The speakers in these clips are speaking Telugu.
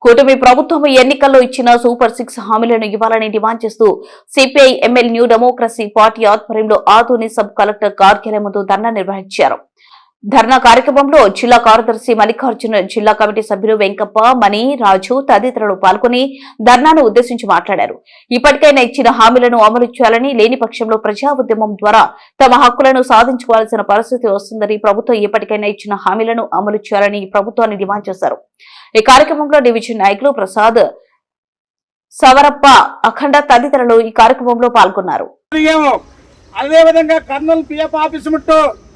కూటమి ప్రభుత్వం ఎన్నికల్లో ఇచ్చిన సూపర్ 6 హామీలను ఇవ్వాలని డిమాండ్ చేస్తూ CPI ML new democracy party ఆధ్వర్యంలో ఆదోని సబ్ కలెక్టర్ కార్యాలయం ముందు ధర్నా నిర్వహించారు. ధర్నా కార్యక్రమంలో జిల్లా కార్యదర్శి మల్లికార్జున, జిల్లా కమిటీ సభ్యులు వెంకప్ప, మణి, రాజు తదితరులు పాల్గొని ధర్నాను ఉద్దేశించి మాట్లాడారు. ఇప్పటికైనా ఇచ్చిన హామీలను అమలు చేయాలని, లేని పక్షంలో ప్రజా ఉద్యమం ద్వారా తమ హక్కులను సాధించుకోవాల్సిన పరిస్థితి వస్తుందని, ప్రభుత్వం ఇప్పటికైనా ఇచ్చిన హామీలను అమలు చేయాలని ప్రభుత్వాన్ని డిమాండ్ చేశారు. ఈ కార్యక్రమంలో డివిజన్ నాయకులు ప్రసాద్, సవరప్ప, అఖండ తదితరులు ఈ కార్యక్రమంలో పాల్గొన్నారు. అదేవిధంగా కర్నూలు పిఎఫ్ ఆఫీసు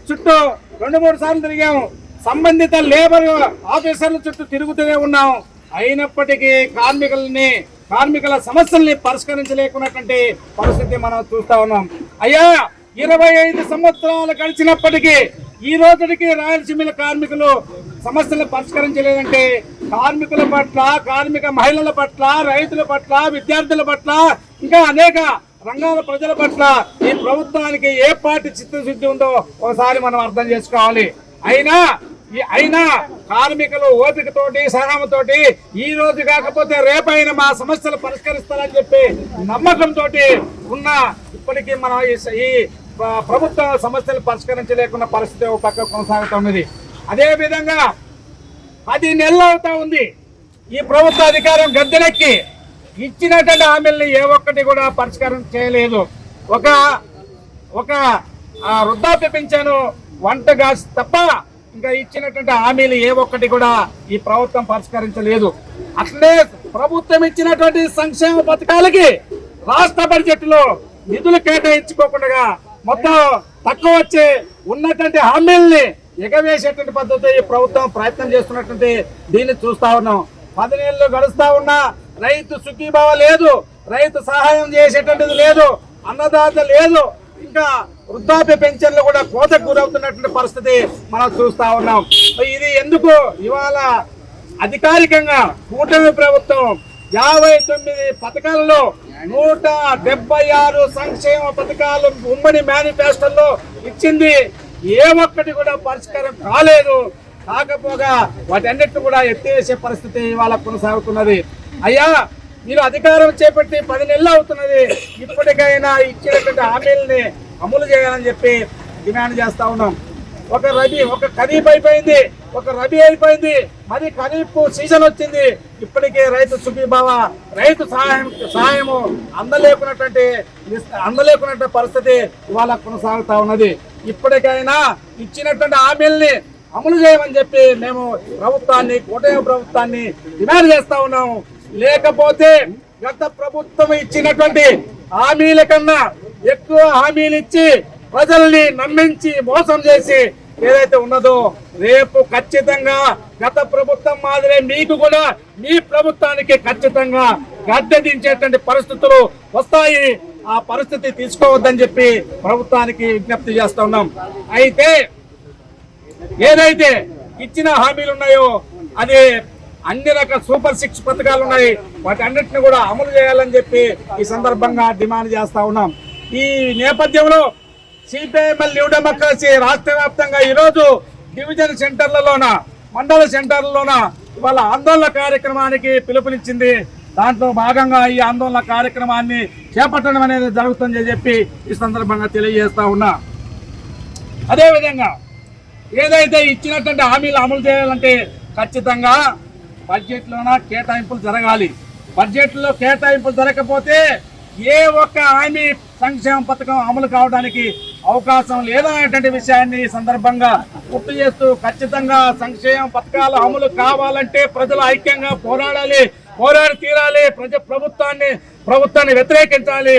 చుట్టూ 2-3 సార్లు తిరిగాము. సంబంధిత లేబర్ ఆఫీసర్ల చుట్టూ తిరుగుతూనే ఉన్నాము. అయినప్పటికీ కార్మికుల సమస్యల్ని పరిష్కరించలేకున్నటువంటి పరిస్థితి మనం చూస్తా ఉన్నాం. అయ్యా, 25 సంవత్సరాలు గడిచినప్పటికీ ఈ రోజుకి రాయలసీమ కార్మికులు సమస్యలను పరిష్కరించలేదంటే కార్మికుల పట్ల, కార్మిక మహిళల పట్ల, రైతుల పట్ల, విద్యార్థుల పట్ల, ఇంకా అనేక రంగాల ప్రజల పట్ల ఈ ప్రభుత్వానికి ఏ పార్టీ చిత్తశుద్ధి ఉందో ఒకసారి మనం అర్థం చేసుకోవాలి. అయినా కార్మికులు ఓపికతోటి, సహనంతోటి ఈ రోజు కాకపోతే రేపైనా మా సమస్యలు పరిష్కరిస్తారని చెప్పి నమ్మకంతో ఉన్న ఇప్పటికీ మనం ఈ ప్రభుత్వ సమస్యలు పరిష్కరించలేకున్న పరిస్థితి ఒక పక్క కొనసాగుతున్నది. అదేవిధంగా 10 నెలలు అవుతా ఉంది ఈ ప్రభుత్వ అధికారం గద్దెనెక్కి. ఇచ్చినటువంటి హామీల్ని ఏ ఒక్కటి కూడా పరిష్కారం చేయలేదు. ఒక వృద్ధాప్య పింఛను, వంట గ్యాస్ తప్ప ఇంకా ఇచ్చినటువంటి హామీలు ఏ ఒక్కటి కూడా ఈ ప్రభుత్వం పరిష్కరించలేదు. అట్లే ప్రభుత్వం ఇచ్చినటువంటి సంక్షేమ పథకాలకి రాష్ట్ర బడ్జెట్ లో నిధులు కేటాయించుకోకుండా మొత్తం తక్కువ వచ్చి ఉన్నటువంటి హామీల్ని ఎగవేసేటువంటి పద్ధతి ఈ ప్రభుత్వం ప్రయత్నం చేస్తున్నటువంటి దీన్ని చూస్తా ఉన్నాం. 10 నెలలు గడుస్తా ఉన్నా రైతు సుఖీభావ లేదు, రైతు సహాయం చేసేటువంటిది లేదు, అన్నదాత లేదు, ఇంకా వృద్ధాప్య పెన్షన్లు కూడా కోతకు గురవుతున్నటువంటి పరిస్థితి మనం చూస్తా ఉన్నాం. ఇది ఎందుకు ఇవాళ అధికారికంగా కూటమి ప్రభుత్వం 59 పథకాలలో 176 సంక్షేమ పథకాలు ఉమ్మడి మేనిఫెస్టోలో ఇచ్చింది. ఏ ఒక్కటి కూడా పరిష్కారం కాలేదు. కాకపోగా వాటన్నిటిని కూడా ఎత్తివేసే పరిస్థితి ఇవాళ కొనసాగుతున్నది. అయ్యా, మీరు అధికారం చేపట్టి 10 నెలలు అవుతున్నది. ఇప్పటికైనా ఇచ్చినటువంటి హామీలని అమలు చేయాలని చెప్పి డిమాండ్ చేస్తా ఉన్నాం. ఒక ఖరీఫ్ అయిపోయింది, ఒక రబీ అయిపోయింది, మరి ఖరీఫ్ సీజన్ వచ్చింది. ఇప్పటికే రైతు సుఖీభావ, రైతు సహాయము అందలేకున్నటువంటి పరిస్థితి ఇవాళ కొనసాగుతా ఉన్నది. ఇప్పటికైనా ఇచ్చినటువంటి హామీల్ని అమలు చేయమని చెప్పి మేము కూటమి ప్రభుత్వాన్ని డిమాండ్ చేస్తా ఉన్నాము. లేకపోతే గత ప్రభుత్వం ఇచ్చినటువంటి హామీల కన్నా ఎక్కువ హామీలు ఇచ్చి ప్రజల్ని నమ్మించి మోసం చేసి ఏదైతే ఉన్నదో రేపు ఖచ్చితంగా గత ప్రభుత్వం మాదిరే మీకు కూడా మీ ప్రభుత్వానికి ఖచ్చితంగా గద్దె దించేటువంటి పరిస్థితులు వస్తాయి. ఆ పరిస్థితి తీసుకోవద్దని చెప్పి ప్రభుత్వానికి విజ్ఞప్తి చేస్తా ఉన్నాం. అయితే ఏదైతే ఇచ్చిన హామీలు ఉన్నాయో అది అన్ని రకాల సూపర్ 6 పథకాలు ఉన్నాయి. వాటి అన్నిటిని కూడా అమలు చేయాలని చెప్పి ఈ సందర్భంగా డిమాండ్ చేస్తా ఉన్నాం. ఈ నేపథ్యంలో సిపిఐఎంఎల్ న్యూ డెమోక్రసీ రాష్ట్ర వ్యాప్తంగా ఈరోజు డివిజన్ సెంటర్లలోన, మండల సెంటర్లలోన ఇవాళ ఆందోళన కార్యక్రమానికి పిలుపునిచ్చింది. దాంట్లో భాగంగా ఈ ఆందోళన కార్యక్రమాన్ని చేపట్టడం అనేది జరుగుతుందని చెప్పి ఈ సందర్భంగా తెలియజేస్తా ఉన్నా. అదేవిధంగా ఏదైతే ఇచ్చినటువంటి హామీలు అమలు చేయాలంటే ఖచ్చితంగా బడ్జెట్లోన కేటాయింపులు జరగాలి. బడ్జెట్లో కేటాయింపులు జరగకపోతే ఏ ఒక్క హామీ సంక్షేమ పథకం అమలు కావడానికి అవకాశం లేదనేటువంటి విషయాన్ని ఈ సందర్భంగా గుర్తు చేస్తూ ఖచ్చితంగా సంక్షేమ పథకాలు అమలు కావాలంటే ప్రజలు ఐక్యంగా పోరాడి తీరాలి. ప్రభుత్వాన్ని వ్యతిరేకించాలి.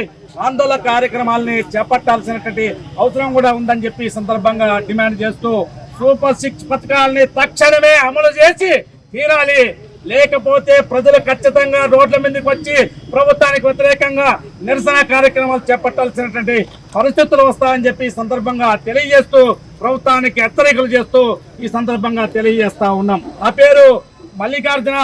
ఆందోళన కార్యక్రమాలని చేపట్టాల్సినటువంటి అవసరం కూడా ఉందని చెప్పి ఈ సందర్భంగా డిమాండ్ చేస్తూ సూపర్ 6 పథకాలని తక్షణమే అమలు చేసి తీరాలి. లేకపోతే ప్రజలు ఖచ్చితంగా రోడ్ల మీదకి వచ్చి ప్రభుత్వానికి వ్యతిరేకంగా నిరసన కార్యక్రమాలు చేపట్టాల్సినటువంటి పరిస్థితులు వస్తాయని చెప్పి ఈ సందర్భంగా తెలియజేస్తూ ప్రభుత్వానికి హెచ్చరికలు చేస్తూ ఈ సందర్భంగా తెలియజేస్తా ఉన్నాం. నా పేరు మల్లికార్జున,